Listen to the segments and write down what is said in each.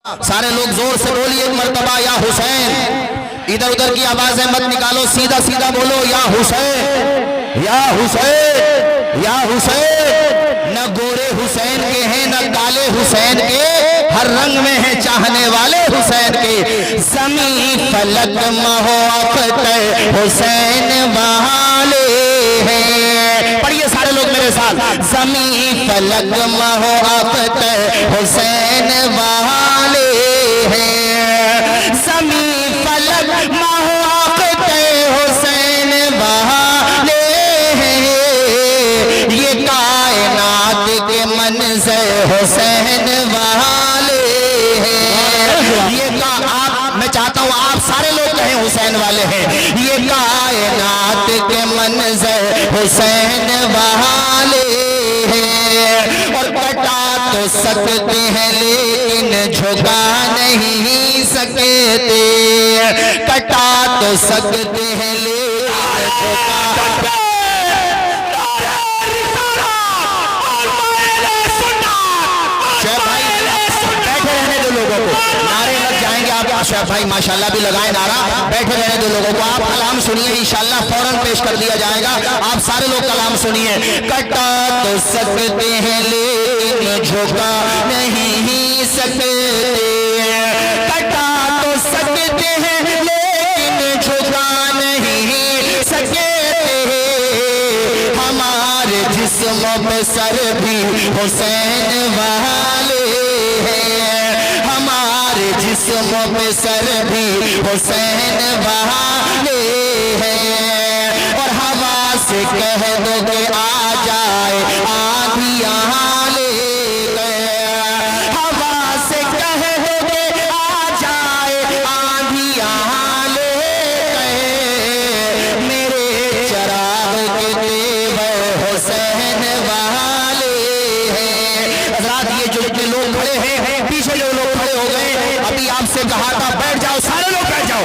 سارے لوگ زور سے بولیے ایک مرتبہ یا حسین. ادھر ادھر کی آوازیں مت نکالو, سیدھا سیدھا بولو یا حسین یا حسین یا حسین. نہ گورے حسین کے ہیں نہ کالے حسین کے, ہر رنگ میں ہیں چاہنے والے حسین کے. زمین فلک مہو اختر حسین والے ہیں. پڑھیے سارے لوگ میرے ساتھ. زمین فلک مہو اختر حسین والے ہیں. زمین فلک مہو اختر حسین والے ہیں. یہ کائنات کے منظر حسین والے ہیں. یہ میں چاہتا ہوں آپ سارے لوگ کہیں حسین والے ہیں. یہ کائنات کے منظر حسین والے ہیں. اور کٹا تو سکتے ہیں لیکن جھکا نہیں سکتے. کٹا تو سکتے ہیں لیکن جھکا شیخ بھائی ماشاءاللہ بھی لگائیں نعرہ. بیٹھے رہنے دو لوگوں کو. آپ کلام سنیے انشاءاللہ فوراً پیش کر دیا جائے گا. آپ سارے لوگ کلام سنیے. کٹا تو سکتے ہیں لیکن جھکا نہیں سکتے. کٹا تو سکتے ہیں لیکن جھکا نہیں سکتے. ہمارے جسموں پہ سر بھی حسین والے ہیں. ہمارے جسموں پہ سر بھی حسین والے ہیں. اور ہوا سے کہہ دو کہ آ جائے آندھی یہاں لے گئے. ہوا سے کہہ دو کہ آ جائے آندھی یہاں لے گئے. میرے چراغ کے دیور حسین والے ہیں. حضرات یہ جو اتنے لوگ کھڑے ہیں, پیچھے جو لوگ کھڑے ہو گئے, ابھی آپ سے کہا تھا بیٹھ جاؤ, سارے لوگ بیٹھ جاؤ.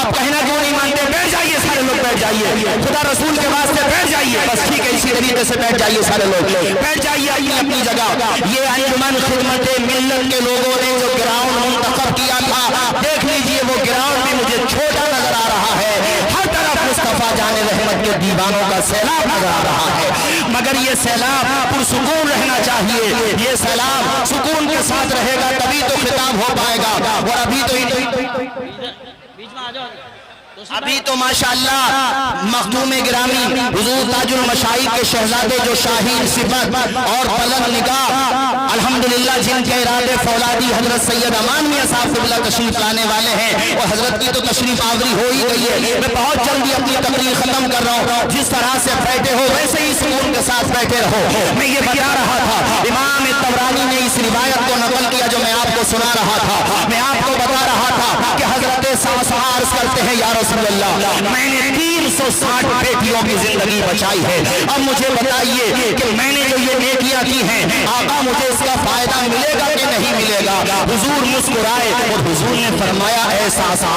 آپ کہنا کیوں نہیں مانتے؟ بیٹھ جائیے سارے لوگ, بیٹھ جائیے. خدا رسول کے واسطے بیٹھ جائیے. بس ٹھیک ہے, اسی طریقے سے بیٹھ جائیے سارے لوگ. بیٹھ جائیے اپنی اپنی جگہ. یہ انجمن خدمت ملت کے لوگوں نے جو گراؤنڈ منتخب کیا تھا, دیکھ لیجئے وہ گراؤنڈ بھی مجھے چھوٹا نظر آ رہا ہے. ہر طرف مصطفیٰ جان رحمت کے دیوانوں کا سیلاب نظر آ رہا ہے. مگر یہ سیلاب پرسکون رہنا چاہیے. یہ سیلاب سکون کے ساتھ رہے گا تبھی تو خطاب ہو پائے گا. اور ابھی تو ماشاءاللہ مخدوم گرامی حضور تاج المشائخ کے شہزادے جو شاہین صفت اور بلند نگاہ الحمدللہ جن کے ارادے فولادی حضرت سید امان میاں صاحب قبلہ تشریف لانے والے ہیں. اور حضرت کی تو تشریف آوری ہو ہی گئی ہے. میں بہت جلدی اپنی تقریر ختم کر رہا ہوں. جس طرح سے بیٹھے ہو ویسے ہی سکون کے ساتھ بیٹھے رہو. میں یہ بتا رہا تھا, امام طبرانی نے اس روایت کو نقل کیا جو میں آپ کو سنا رہا تھا. میں آپ کو بتا رہا تھا کہ حضرت عرض کرتے ہیں یا رسول اللہ, میں نے 360 بیٹیوں کی زندگی بچائی ہے. اب مجھے بتائیے کہ میں نے جو یہ نیکیاں کی ہیں, آقا مجھے اس کا فائدہ ملے گا کہ نہیں ملے گا؟ حضور مسکرائے اور حضور نے فرمایا اے ساسا,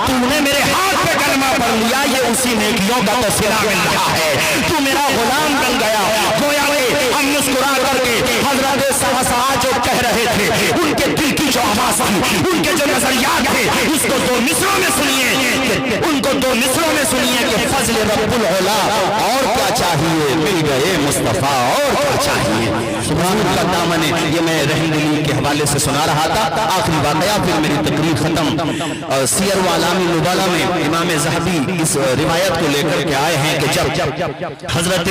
تو نے میرے ہاتھ پہ کلمہ پڑھ لیا, یہ اسی نیکیوں کا تو صلہ مل رہا ہے. تو میرا غلام بن گیا. گویا کہ ہم مسکرا کر کے حضرت ساسا جو کہہ رہے تھے, ان کے دل کی جو آواز تھی, ان کے جو نظریات تھے, اس کو 2 مصروں میں سنیے. ان کو 2 مصروں میں سنیے کہ فضل رب العلا, اور کیا چاہیے مل گئے مصطفیٰ, اور کیا چاہیے. سبحان اللہ دامن. یہ میں رحم دلی کے حوالے سے سنا رہا تھا. آخری واقعہ پھر میری تقریر ختم. سیر و اعلام النبلا میں امام ذہبی اس روایت کو لے کر کے آئے ہیں کہ جب حضرت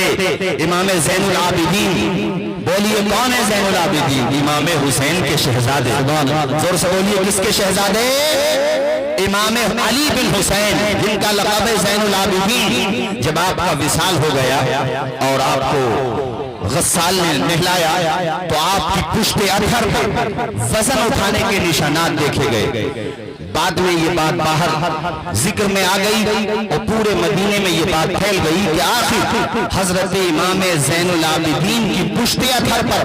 امام زین العابدین, بولیے کون ہے زین العابدین؟ امام حسین کے شہزادے. زور سے بولیے کس کے شہزادے؟ امام علی بن حسین جن کا لقب ہے زین العابدین. جب آپ کا وصال ہو گیا اور آپ کو غسال نے نہلایا تو آپ کی پشت ادھر پر وزن اٹھانے کے نشانات دیکھے گئے. بعد میں یہ بات باہر ذکر میں آ گئی اور پورے مدینے میں یہ بات پھیل گئی کہ آخر حضرت امام زین العابدین کی پشت ادھر پر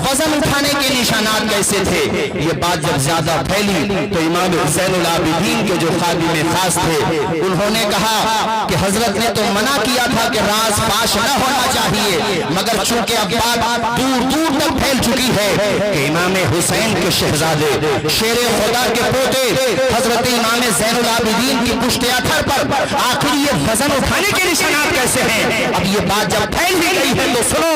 وزن اٹھانے کے نشانات کیسے تھے. یہ بات جب زیادہ پھیلی تو امام زین العابدین کے جو خادم خاص تھے انہوں نے کہا کہ حضرت نے تو منع کیا تھا کہ راز فاش نہ ہونا چاہیے, مگر چونکہ اب بات دور دور تک پھیل چکی ہے کہ امام حسین کے شہزادے شیر خدا کے پوتے حضرت امام زین العابدین کی پشت اتھر پر آخر یہ وزن اٹھانے کے نشانات کیسے ہیں؟ اب یہ بات جب پھیل ہی گئی ہے تو سنو،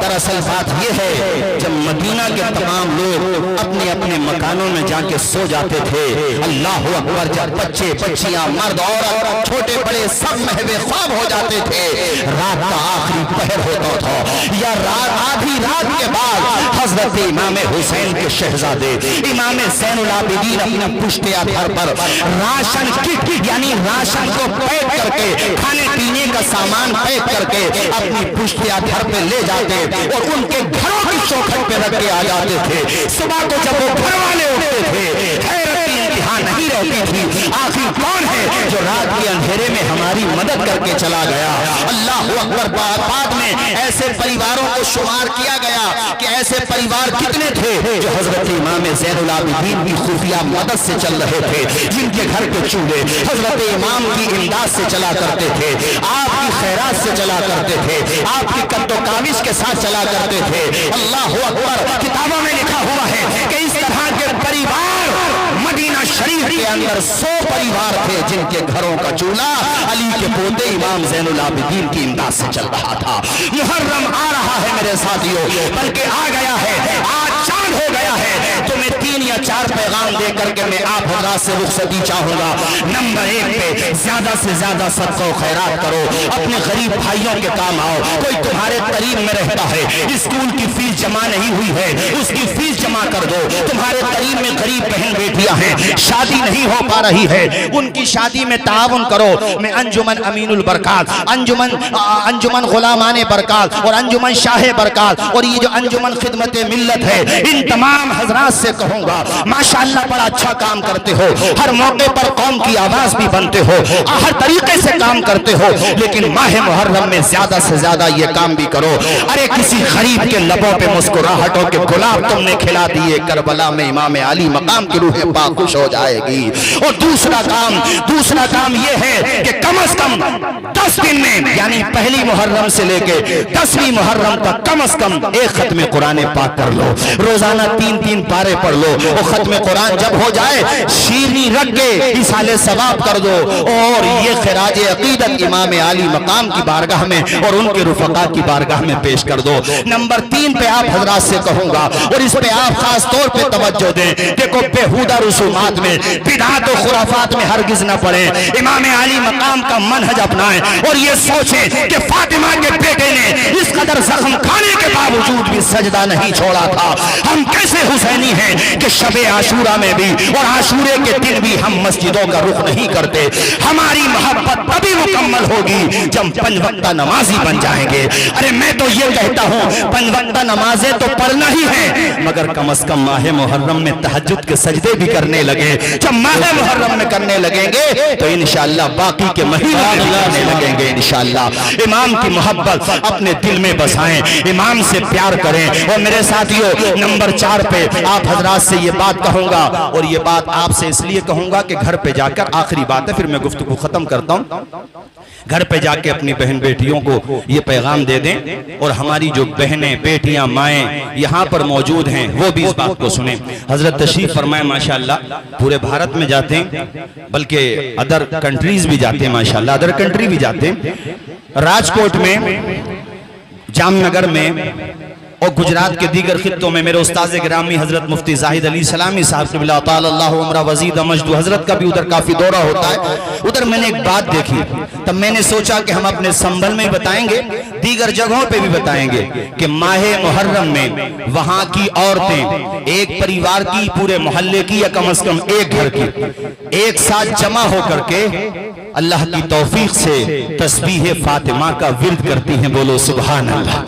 دراصل بات یہ ہے جب مدینہ کے تمام لوگ اپنے اپنے مکانوں میں جا کے سو جاتے تھے، اللہ اکبر، جب بچے بچیاں مرد عورت چھوٹے بڑے سب محو خواب ہو جاتے تھے، رات کا آخری پہر ہوتا تھا یا رات آدھی رات کے بعد حضرت امام حسین کے شہزادے امام زین العابدین اپنا پشت اتھر پر راشن کٹ یعنی راشن کو پیک کر کے کھانے پینے کا سامان پیک کر کے اپنی پشت اتھر پہ لے جاتے اور ان کے گھروں کی چوکھٹ پہ رکھ کے آ جاتے تھے۔ صبح کو جب وہ گھر والے اٹھتے تھے حیرت کی انتہا نہیں رہتی تھی، آخر کون ہے جو رات کے اندھیرے میں ہماری مدد کر کے چلا گیا؟ اللہ اکبر۔ بعد میں ایسے پریواروں کو شمار کیا گیا کہ ایسے پریوار کتنے تھے جو حضرت امام زین العابدین کی خفیہ مدد سے چل رہے تھے، جن کے گھر کے چولہے حضرت امام کی امداد سے چلا کرتے تھے، آپ کی خیرات سے چلا کرتے تھے، آپ کی قد و کاوش کے ساتھ چلا کرتے تھے۔ اللہ اکبر۔ کتابوں میں لکھا ہوا ہے کہ اس طرح کے پریوار مدینہ شریف کے اندر 100 پریوار تھے جن کے گھروں کا چولہا علی کے پوتے امام زین العابدین کی امداد سے چل رہا تھا۔ محرم آ رہا ہے میرے ساتھیوں، بلکہ آ گیا ہے، آج چاند ہو گیا ہے۔ تو میں 3 یا 4 پیغام دے کر کے میں آپ حضرات سے رخصتی چاہوں گا۔ نمبر 1 پہ زیادہ سے زیادہ صدقہ و خیرات کرو، اپنے غریب بھائیوں کے کام آؤ۔ کوئی تمہارے قریب میں رہتا ہے، اسکول کی فیس جمع نہیں ہوئی ہے، اس کی فیس جمع کر دو۔ تمہارے قریب میں غریب بہن بیٹیاں ہیں، شادی نہیں ہو پا رہی ہے، ان کی شادی میں تعاون کرو۔ میں انجمن امین البرکات، انجمن غلامان برکات اور انجمن شاہ برکات اور یہ جو انجمن خدمت ملت ہے، ان تمام حضرات سے کہوں گا ماشاءاللہ بڑا اچھا کام کرتے ہو، ہر موقع پر قوم کی آواز بھی بنتے ہو، ہر طریقے سے کام کرتے ہو، لیکن ماہ محرم میں زیادہ سے زیادہ یہ کام بھی کرو۔ ارے کسی غریب کے لبوں پہ مسکراہٹوں کے گلاب تم نے کھلا دیے، کربلا میں امام علی مقام کی روح پاک خوش ہو جائے گی۔ اور دوسرا کام یہ ہے کہ کم از کم 10 دن میں یعنی پہلی محرم سے لے کے 10ویں محرم تک کم از کم ایک ختم قرآن پاک کر لو، روزانہ 3 پارے پڑھ لو۔ وہ ختم قرآن جب ہو جائے شیرنی رکھ کے ایصال ثواب کر دو، اور یہ خراج عقیدت امام علی مقام کی بارگاہ میں اور ان کے رفقا کی بارگاہ میں پیش کر دو۔ نمبر 3 پہ آپ حضرات سے کہوں گا، اور اس پہ آپ خاص طور پہ توجہ دیں، دیکھو بیہودہ رسومات میں، بدعات و خرافات میں ہرگز نہ پڑیں، امام علی مقام کا منہج اپنائیں اور یہ سوچیں کہ فاطمہ کے بیٹے نے اس قدر زخم کھانے کے باوجود بھی سجدہ نہیں چھوڑا تھا۔ ہم کیسے حسینی ہیں کہ شب عاشورہ میں بھی اور عاشورے کے دن بھی ہم مسجدوں کا رخ نہیں کرتے؟ ہماری محبت تبھی مکمل ہوگی جب 5 وقتہ نمازی بن جائیں گے۔ ارے میں تو یہ کہتا ہوں 5 وقتہ نمازیں تو پڑھنا ہی ہے، مگر کم از کم ماہ محرم میں تہجد کے سجدے بھی کرنے لگے۔ جب ماہ محرم میں کرنے لگیں گے تو انشاءاللہ باقی کے مہینوں میں بھی کرنے لگیں گے انشاءاللہ۔ امام کی محبت اپنے دل میں بسائیں، امام سے پیار کریں۔ اور میرے ساتھیوں نمبر 4 پہ آپ حضرات سے یہ بات کہوں گا، اور یہ بات آپ سے اس لیے کہوں گا کہ گھر پہ جا کر آخری بات ہے، پھر میں گفتگو ختم کرتا ہوں، گھر پہ جا کے اپنی بہن بیٹیوں کو یہ پیغام دے دیں، اور ہماری جو بہنیں بیٹیاں مائیں یہاں پر موجود ہیں وہ بھی اس بات کو سنیں۔ حضرت تشریف فرمائے ماشاءاللہ، پورے بھارت میں جاتے ہیں، بلکہ ادر کنٹریز بھی جاتے ہیں ماشاءاللہ، ادر کنٹری بھی جاتے ہیں۔ راجکوٹ میں، جام نگر میں اور گجرات کے دیگر خطوں میں میرے استاذ گرامی حضرت مفتی زاہد علی سلامی صاحب قبلہ تعالی اللہ عمرہ وزید مجد حضرت کا بھی ادھر کافی دورہ ہوتا ہے۔ ادھر میں نے ایک بات دیکھی، تب میں نے سوچا کہ ہم اپنے سنبھل میں بتائیں گے، دیگر جگہوں پہ بھی بتائیں گے کہ ماہ محرم میں وہاں کی عورتیں ایک پریوار کی، پورے محلے کی یا کم از کم ایک گھر کی، ایک ساتھ جمع ہو کر کے اللہ کی توفیق سے تسبیح فاطمہ کا ورد کرتی ہیں۔ بولو سبحان اللہ۔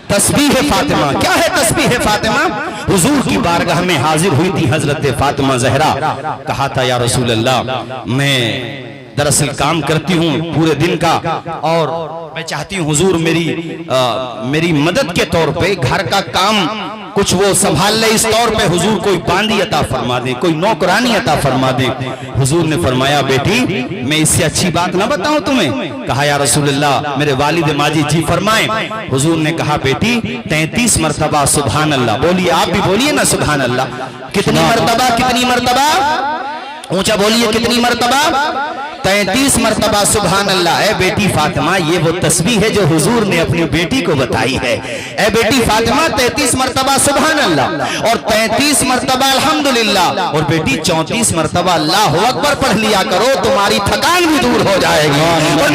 تسبیح فاطمہ کیا ہے؟ تسبیح فاطمہ حضور کی بارگاہ میں حاضر ہوئی تھی حضرت فاطمہ زہرا، کہا تھا یا رسول اللہ میں دراصل کام کرتی ہوں پورے دن کا، اور میں چاہتی ہوں حضور میری مدد کے طور پہ گھر کا کام کچھ وہ سنبھال لے، اس طور پہ حضور کوئی باندی عطا فرما دیں، کوئی نوکرانی عطا فرما دیں۔ حضور نے فرمایا بیٹی میں اس سے اچھی بات نہ بتاؤں تمہیں؟ کہا یا رسول اللہ میرے والد ماجد جی فرمائیں۔ حضور نے کہا بیٹی 33 مرتبہ سبحان اللہ بولیے، آپ بھی بولیے نا سبحان اللہ۔ کتنی مرتبہ؟ کتنی مرتبہ؟ اونچا بولیے، کتنی مرتبہ؟ 33 مرتبہ سبحان اللہ۔ اے بیٹی فاطمہ یہ وہ تسبیح ہے جو حضور نے اپنی بیٹی کو بتائی ہے۔ اے بیٹی فاطمہ 33 مرتبہ سبحان اللہ اور 33 مرتبہ الحمدللہ، اور بیٹی 34 مرتبہ اللہ اکبر پڑھ لیا کرو، تمہاری تھکان بھی دور ہو جائے گی اور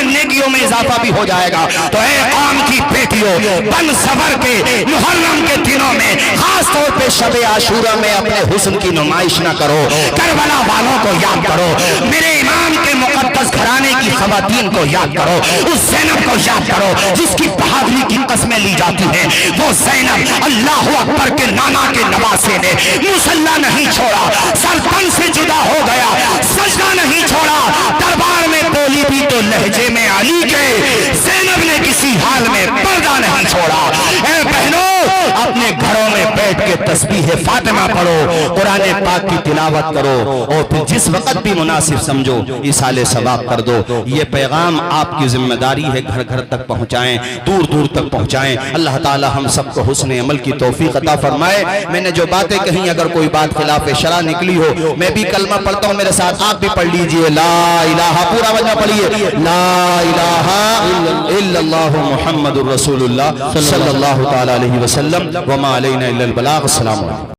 نیکیوں میں اضافہ بھی ہو جائے گا۔ تو اے قوم کی بیٹیوں، بن صبر کے محرم کے دنوں میں خاص طور پہ شب عاشورہ میں اپنے حسن کی نمائش نہ کرو، کربلا والوں کو یاد کرو، میرے امام کے مقدس گھرانے کی خواتین کو یاد کرو، اس زینب کو یاد کرو جس کی بہادری کی قسمیں لی جاتی ہیں۔ وہ زینب اللہ اکبر کے نانا کے نواسے نے مصلی نہیں چھوڑا، سرطن سے جدا ہو گیا، سجدہ نہیں چھوڑا، دربار میں بولی بھی تو لہجے میں علی کے، زینب نے کسی حال میں پردہ نہیں چھوڑا۔ اے بہنوں اپنے گھروں میں بیٹھ کے تسبیح فاطمہ پڑھو، قرآن پاک کی تلاوت کرو، اور پھر جس وقت بھی مناسب سمجھو ایصال ثواب کر دو۔ یہ پیغام آپ کی ذمہ داری ہے، گھر گھر تک پہنچائیں، دور دور تک پہنچائیں۔ اللہ تعالی ہم سب کو حسن عمل کی توفیق عطا فرمائے۔ میں نے جو باتیں کہیں اگر کوئی بات خلاف شرع نکلی ہو، میں بھی کلمہ پڑھتا ہوں میرے ساتھ، آپ بھی پڑھ لیجئے، لا الہ، پورا وجہ پڑھیے، لا الہ الا اللہ محمد الرسول اللہ صلی اللہ تعالی علیہ وسلم، وما علینا الا البلاغ۔ السلام علیکم۔